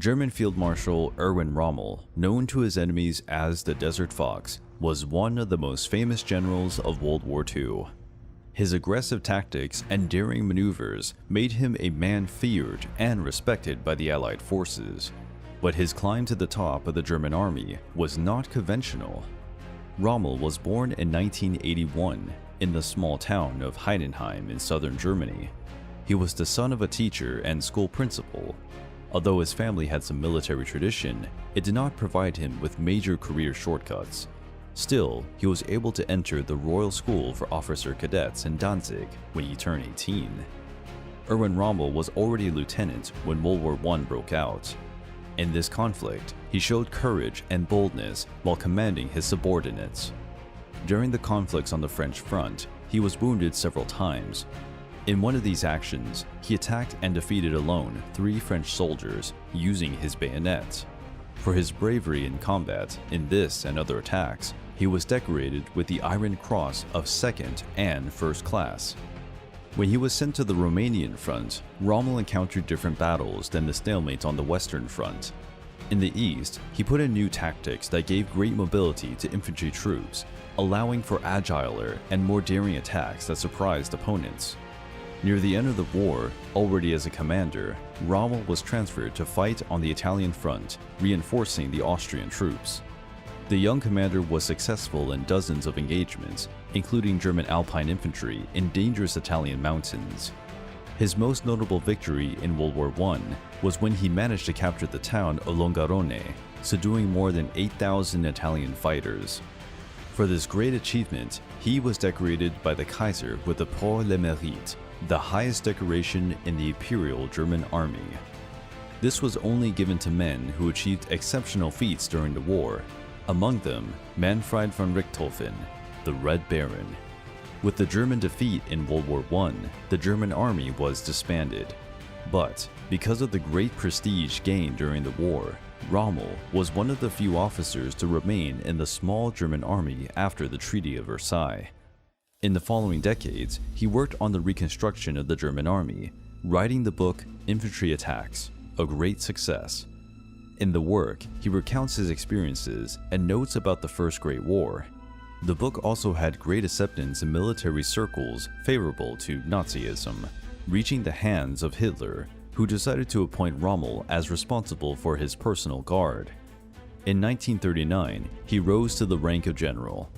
German Field Marshal Erwin Rommel, known to his enemies as the Desert Fox, was one of the most famous generals of World War II. His aggressive tactics and daring maneuvers made him a man feared and respected by the Allied forces, but his climb to the top of the German army was not conventional. Rommel was born in 1981 in the small town of Heidenheim in southern Germany. He was the son of a teacher and school principal. Although his family had some military tradition, it did not provide him with major career shortcuts. Still, he was able to enter the Royal School for Officer Cadets in Danzig when he turned 18. Erwin Rommel was already a lieutenant when World War I broke out. In this conflict, he showed courage and boldness while commanding his subordinates. During the conflicts on the French front, he was wounded several times. In one of these actions, he attacked and defeated alone 3 French soldiers using his bayonet. For his bravery in combat in this and other attacks, he was decorated with the Iron Cross of 2nd and 1st class. When he was sent to the Romanian front, Rommel encountered different battles than the stalemate on the Western front. In the east, he put in new tactics that gave great mobility to infantry troops, allowing for agiler and more daring attacks that surprised opponents. Near the end of the war, already as a commander, Rommel was transferred to fight on the Italian front, reinforcing the Austrian troops. The young commander was successful in dozens of engagements, including German Alpine infantry in dangerous Italian mountains. His most notable victory in World War I was when he managed to capture the town of Longarone, subduing more than 8,000 Italian fighters. For this great achievement, he was decorated by the Kaiser with the Pour le Mérite, the highest decoration in the Imperial German Army. This was only given to men who achieved exceptional feats during the war, among them Manfred von Richthofen, the Red Baron. With the German defeat in World War I, the German army was disbanded. But because of the great prestige gained during the war, Rommel was one of the few officers to remain in the small German army after the Treaty of Versailles. In the following decades, he worked on the reconstruction of the German army, writing the book Infantry Attacks, a great success. In the work, he recounts his experiences and notes about the First Great War. The book also had great acceptance in military circles favorable to Nazism, reaching the hands of Hitler, who decided to appoint Rommel as responsible for his personal guard. In 1939, he rose to the rank of general.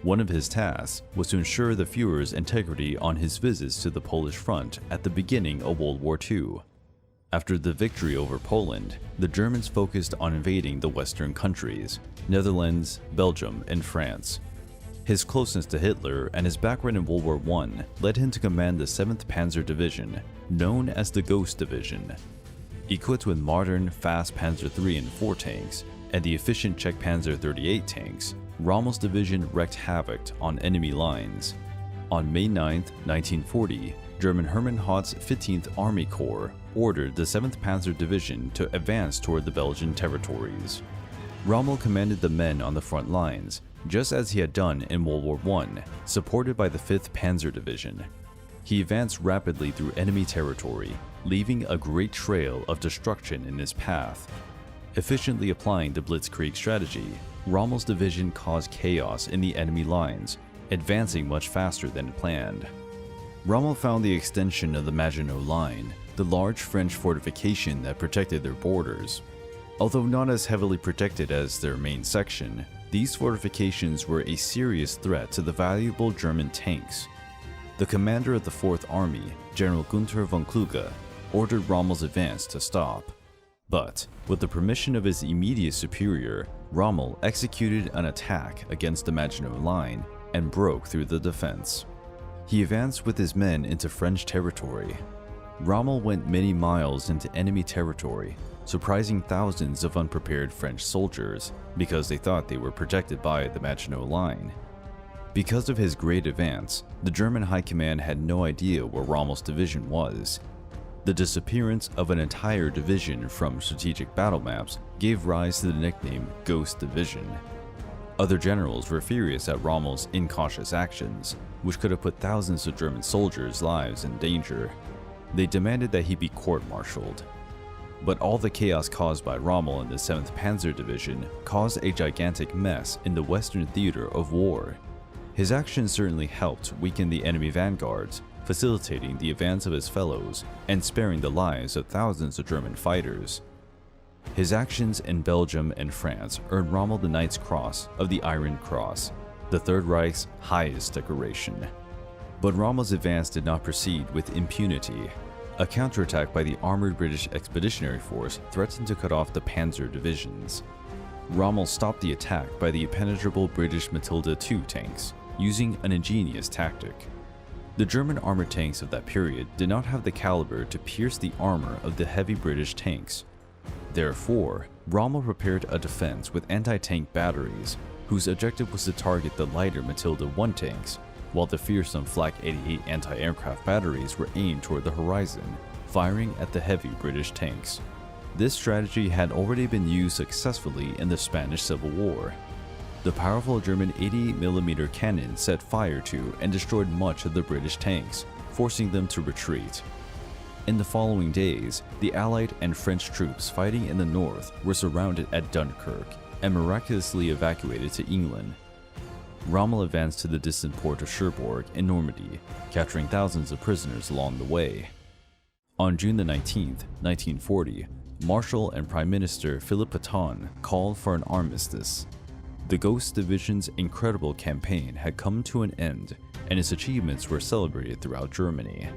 One of his tasks was to ensure the Führer's integrity on his visits to the Polish front at the beginning of World War II. After the victory over Poland, the Germans focused on invading the Western countries, Netherlands, Belgium, and France. His closeness to Hitler and his background in World War I led him to command the 7th Panzer Division, known as the Ghost Division. Equipped with modern, fast Panzer III and IV tanks, and the efficient Czech Panzer 38 tanks, Rommel's division wreaked havoc on enemy lines. On May 9, 1940, German Hermann Hoth's 15th Army Corps ordered the 7th Panzer Division to advance toward the Belgian territories. Rommel commanded the men on the front lines, just as he had done in World War I, supported by the 5th Panzer Division. He advanced rapidly through enemy territory, leaving a great trail of destruction in his path. Efficiently applying the Blitzkrieg strategy, Rommel's division caused chaos in the enemy lines, advancing much faster than planned. Rommel found the extension of the Maginot Line, the large French fortification that protected their borders. Although not as heavily protected as their main section, these fortifications were a serious threat to the valuable German tanks. The commander of the 4th Army, General Gunther von Kluge, ordered Rommel's advance to stop. But, with the permission of his immediate superior, Rommel executed an attack against the Maginot Line and broke through the defense. He advanced with his men into French territory. Rommel went many miles into enemy territory, surprising thousands of unprepared French soldiers because they thought they were protected by the Maginot Line. Because of his great advance, the German High Command had no idea where Rommel's division was. The disappearance of an entire division from strategic battle maps gave rise to the nickname Ghost Division. Other generals were furious at Rommel's incautious actions, which could have put thousands of German soldiers' lives in danger. They demanded that he be court-martialed. But all the chaos caused by Rommel and the 7th Panzer Division caused a gigantic mess in the Western theater of war. His actions certainly helped weaken the enemy vanguards, facilitating the advance of his fellows and sparing the lives of thousands of German fighters. His actions in Belgium and France earned Rommel the Knight's Cross of the Iron Cross, the Third Reich's highest decoration. But Rommel's advance did not proceed with impunity. A counterattack by the armored British Expeditionary Force threatened to cut off the Panzer divisions. Rommel stopped the attack by the impenetrable British Matilda II tanks, using an ingenious tactic. The German armored tanks of that period did not have the caliber to pierce the armor of the heavy British tanks. Therefore, Rommel prepared a defense with anti-tank batteries, whose objective was to target the lighter Matilda I tanks, while the fearsome Flak 88 anti-aircraft batteries were aimed toward the horizon, firing at the heavy British tanks. This strategy had already been used successfully in the Spanish Civil War. The powerful German 88mm cannon set fire to and destroyed much of the British tanks, forcing them to retreat. In the following days, the Allied and French troops fighting in the north were surrounded at Dunkirk and miraculously evacuated to England. Rommel advanced to the distant port of Cherbourg in Normandy, capturing thousands of prisoners along the way. On June 19, 1940, Marshal and Prime Minister Philippe Pétain called for an armistice. The Ghost Division's incredible campaign had come to an end, and its achievements were celebrated throughout Germany.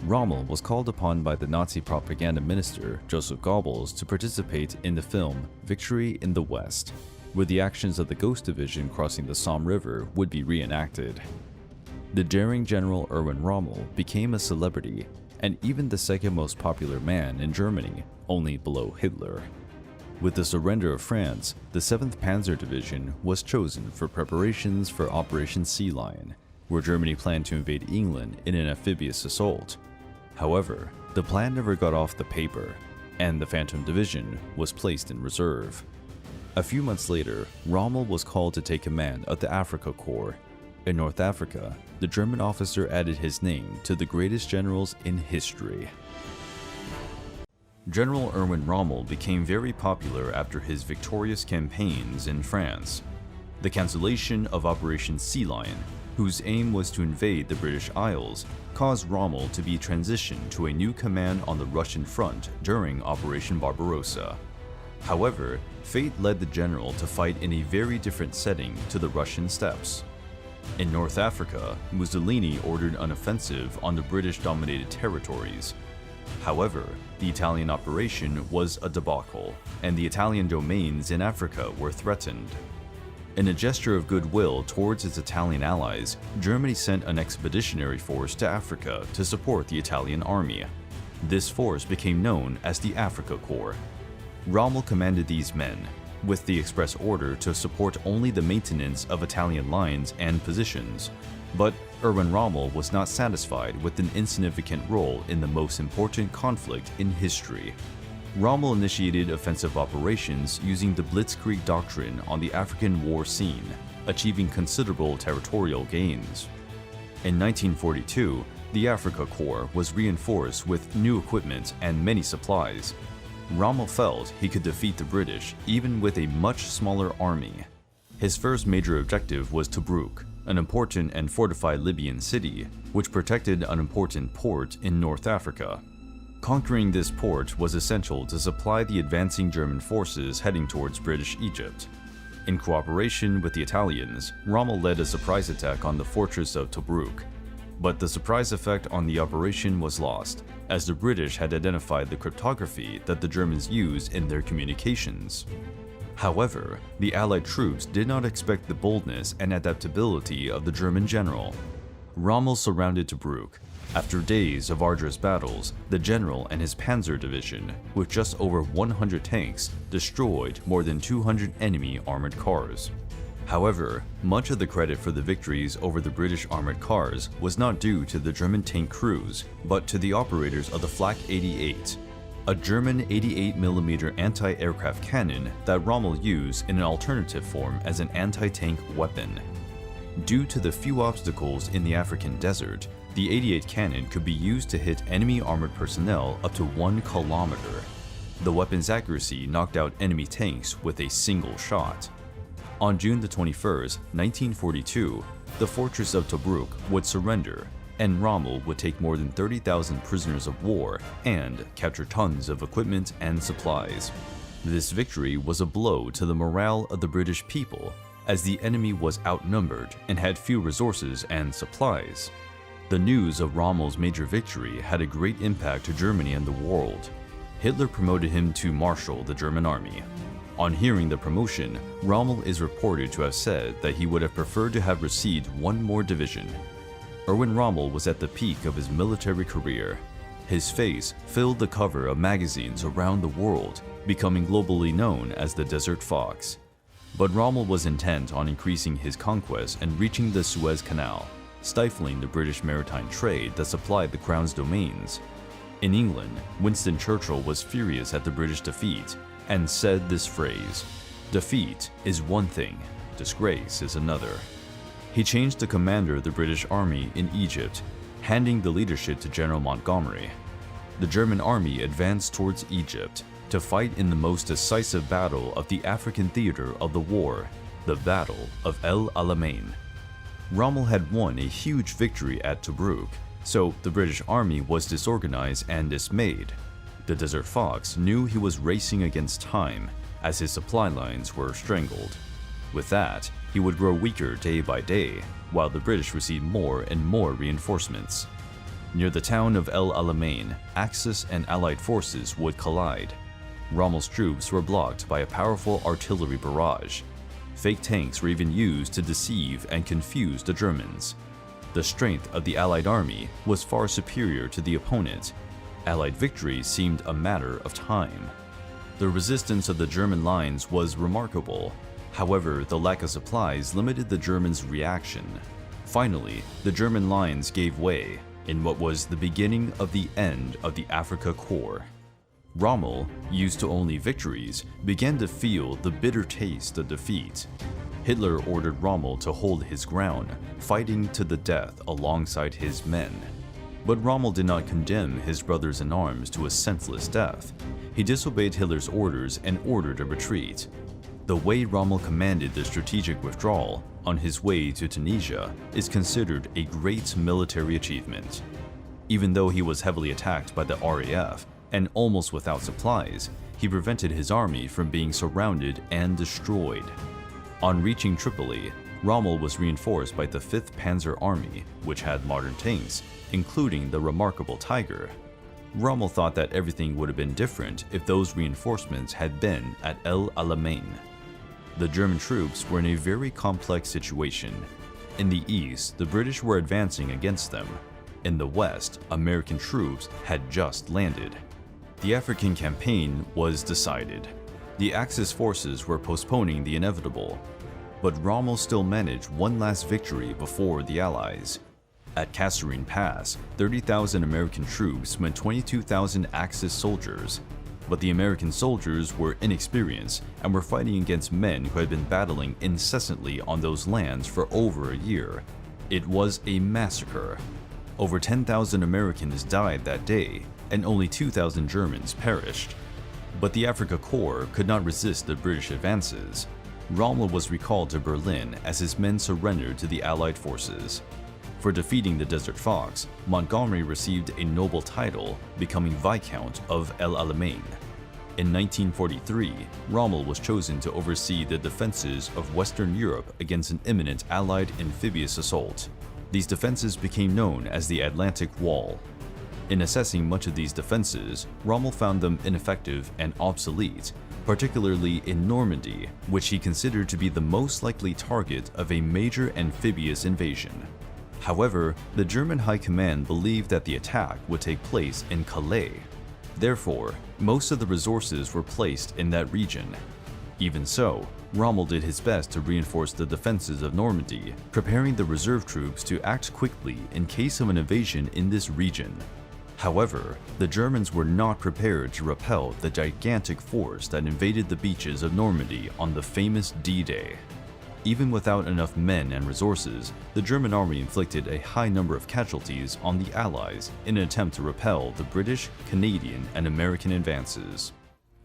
Rommel was called upon by the Nazi propaganda minister Joseph Goebbels to participate in the film Victory in the West, where the actions of the Ghost Division crossing the Somme River would be reenacted. The daring General Erwin Rommel became a celebrity, and even the second most popular man in Germany, only below Hitler. With the surrender of France, the 7th Panzer Division was chosen for preparations for Operation Sea Lion, where Germany planned to invade England in an amphibious assault. However, the plan never got off the paper, and the Phantom Division was placed in reserve. A few months later, Rommel was called to take command of the Afrika Korps. In North Africa, the German officer added his name to the greatest generals in history. General Erwin Rommel became very popular after his victorious campaigns in France. The cancellation of Operation Sea Lion, whose aim was to invade the British Isles, caused Rommel to be transitioned to a new command on the Russian front during Operation Barbarossa. However, fate led the general to fight in a very different setting to the Russian steppes. In North Africa, Mussolini ordered an offensive on the British-dominated territories. However, the Italian operation was a debacle, and the Italian domains in Africa were threatened. In a gesture of goodwill towards its Italian allies, Germany sent an expeditionary force to Africa to support the Italian army. This force became known as the Afrika Korps. Rommel commanded these men, with the express order to support only the maintenance of Italian lines and positions. But Erwin Rommel was not satisfied with an insignificant role in the most important conflict in history. Rommel initiated offensive operations using the Blitzkrieg doctrine on the African war scene, achieving considerable territorial gains. In 1942, the Afrika Korps was reinforced with new equipment and many supplies. Rommel felt he could defeat the British even with a much smaller army. His first major objective was Tobruk, an important and fortified Libyan city, which protected an important port in North Africa. Conquering this port was essential to supply the advancing German forces heading towards British Egypt. In cooperation with the Italians, Rommel led a surprise attack on the fortress of Tobruk. But the surprise effect on the operation was lost, as the British had identified the cryptography that the Germans used in their communications. However, the Allied troops did not expect the boldness and adaptability of the German general. Rommel surrounded Tobruk. After days of arduous battles, the general and his Panzer Division, with just over 100 tanks, destroyed more than 200 enemy armored cars. However, much of the credit for the victories over the British armored cars was not due to the German tank crews, but to the operators of the Flak 88, a German 88mm anti-aircraft cannon that Rommel used in an alternative form as an anti-tank weapon. Due to the few obstacles in the African desert, the 88 cannon could be used to hit enemy armored personnel up to 1 kilometer. The weapon's accuracy knocked out enemy tanks with a single shot. On June the 21st, 1942, the fortress of Tobruk would surrender, and Rommel would take more than 30,000 prisoners of war and capture tons of equipment and supplies. This victory was a blow to the morale of the British people, as the enemy was outnumbered and had few resources and supplies. The news of Rommel's major victory had a great impact to Germany and the world. Hitler promoted him to marshal the German army. On hearing the promotion, Rommel is reported to have said that he would have preferred to have received one more division. Erwin Rommel was at the peak of his military career. His face filled the cover of magazines around the world, becoming globally known as the Desert Fox. But Rommel was intent on increasing his conquest and reaching the Suez Canal, stifling the British maritime trade that supplied the Crown's domains. In England, Winston Churchill was furious at the British defeat and said this phrase, "Defeat is one thing, disgrace is another." He changed the commander of the British Army in Egypt, handing the leadership to General Montgomery. The German army advanced towards Egypt to fight in the most decisive battle of the African theater of the war, the Battle of El Alamein. Rommel had won a huge victory at Tobruk, so the British army was disorganized and dismayed. The Desert Fox knew he was racing against time, as his supply lines were strangled. With that, he would grow weaker day by day, while the British received more and more reinforcements. Near the town of El Alamein, Axis and Allied forces would collide. Rommel's troops were blocked by a powerful artillery barrage. Fake tanks were even used to deceive and confuse the Germans. The strength of the Allied army was far superior to the opponent. Allied victory seemed a matter of time. The resistance of the German lines was remarkable. However, the lack of supplies limited the Germans' reaction. Finally, the German lines gave way in what was the beginning of the end of the Afrika Korps. Rommel, used to only victories, began to feel the bitter taste of defeat. Hitler ordered Rommel to hold his ground, fighting to the death alongside his men. But Rommel did not condemn his brothers-in-arms to a senseless death. He disobeyed Hitler's orders and ordered a retreat. The way Rommel commanded the strategic withdrawal on his way to Tunisia is considered a great military achievement. Even though he was heavily attacked by the RAF and almost without supplies, he prevented his army from being surrounded and destroyed. On reaching Tripoli, Rommel was reinforced by the 5th Panzer Army, which had modern tanks, including the remarkable Tiger. Rommel thought that everything would have been different if those reinforcements had been at El Alamein. The German troops were in a very complex situation. In the east, the British were advancing against them. In the west, American troops had just landed. The African campaign was decided. The Axis forces were postponing the inevitable, but Rommel still managed one last victory before the Allies. At Kasserine Pass, 30,000 American troops met 22,000 Axis soldiers, but the American soldiers were inexperienced and were fighting against men who had been battling incessantly on those lands for over a year. It was a massacre. Over 10,000 Americans died that day, and only 2,000 Germans perished. But the Afrika Korps could not resist the British advances. Rommel was recalled to Berlin as his men surrendered to the Allied forces. For defeating the Desert Fox, Montgomery received a noble title, becoming Viscount of El Alamein. In 1943, Rommel was chosen to oversee the defenses of Western Europe against an imminent Allied amphibious assault. These defenses became known as the Atlantic Wall. In assessing much of these defenses, Rommel found them ineffective and obsolete, particularly in Normandy, which he considered to be the most likely target of a major amphibious invasion. However, the German High Command believed that the attack would take place in Calais. Therefore, most of the resources were placed in that region. Even so, Rommel did his best to reinforce the defenses of Normandy, preparing the reserve troops to act quickly in case of an invasion in this region. However, the Germans were not prepared to repel the gigantic force that invaded the beaches of Normandy on the famous D-Day. Even without enough men and resources, the German army inflicted a high number of casualties on the Allies in an attempt to repel the British, Canadian, and American advances.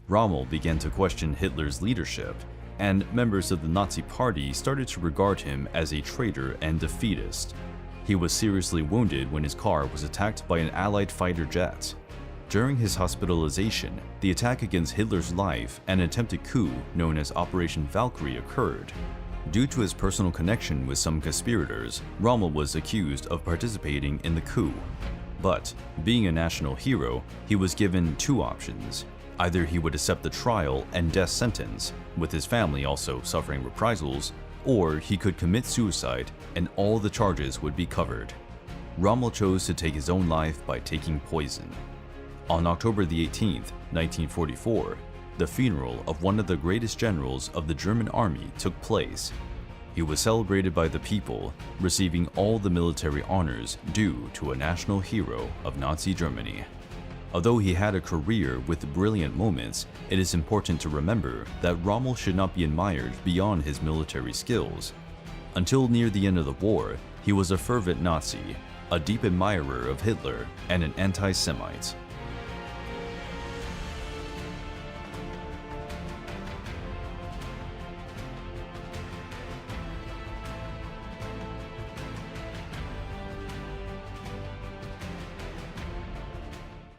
Rommel began to question Hitler's leadership, and members of the Nazi Party started to regard him as a traitor and defeatist. He was seriously wounded when his car was attacked by an Allied fighter jet. During his hospitalization, the attack against Hitler's life and an attempted coup known as Operation Valkyrie occurred. Due to his personal connection with some conspirators, Rommel was accused of participating in the coup. But, being a national hero, he was given two options. Either he would accept the trial and death sentence, with his family also suffering reprisals, or he could commit suicide and all the charges would be covered. Rommel chose to take his own life by taking poison. On October the 18th, 1944, the funeral of one of the greatest generals of the German army took place. He was celebrated by the people, receiving all the military honors due to a national hero of Nazi Germany. Although he had a career with brilliant moments, it is important to remember that Rommel should not be admired beyond his military skills. Until near the end of the war, he was a fervent Nazi, a deep admirer of Hitler, and an anti-Semite.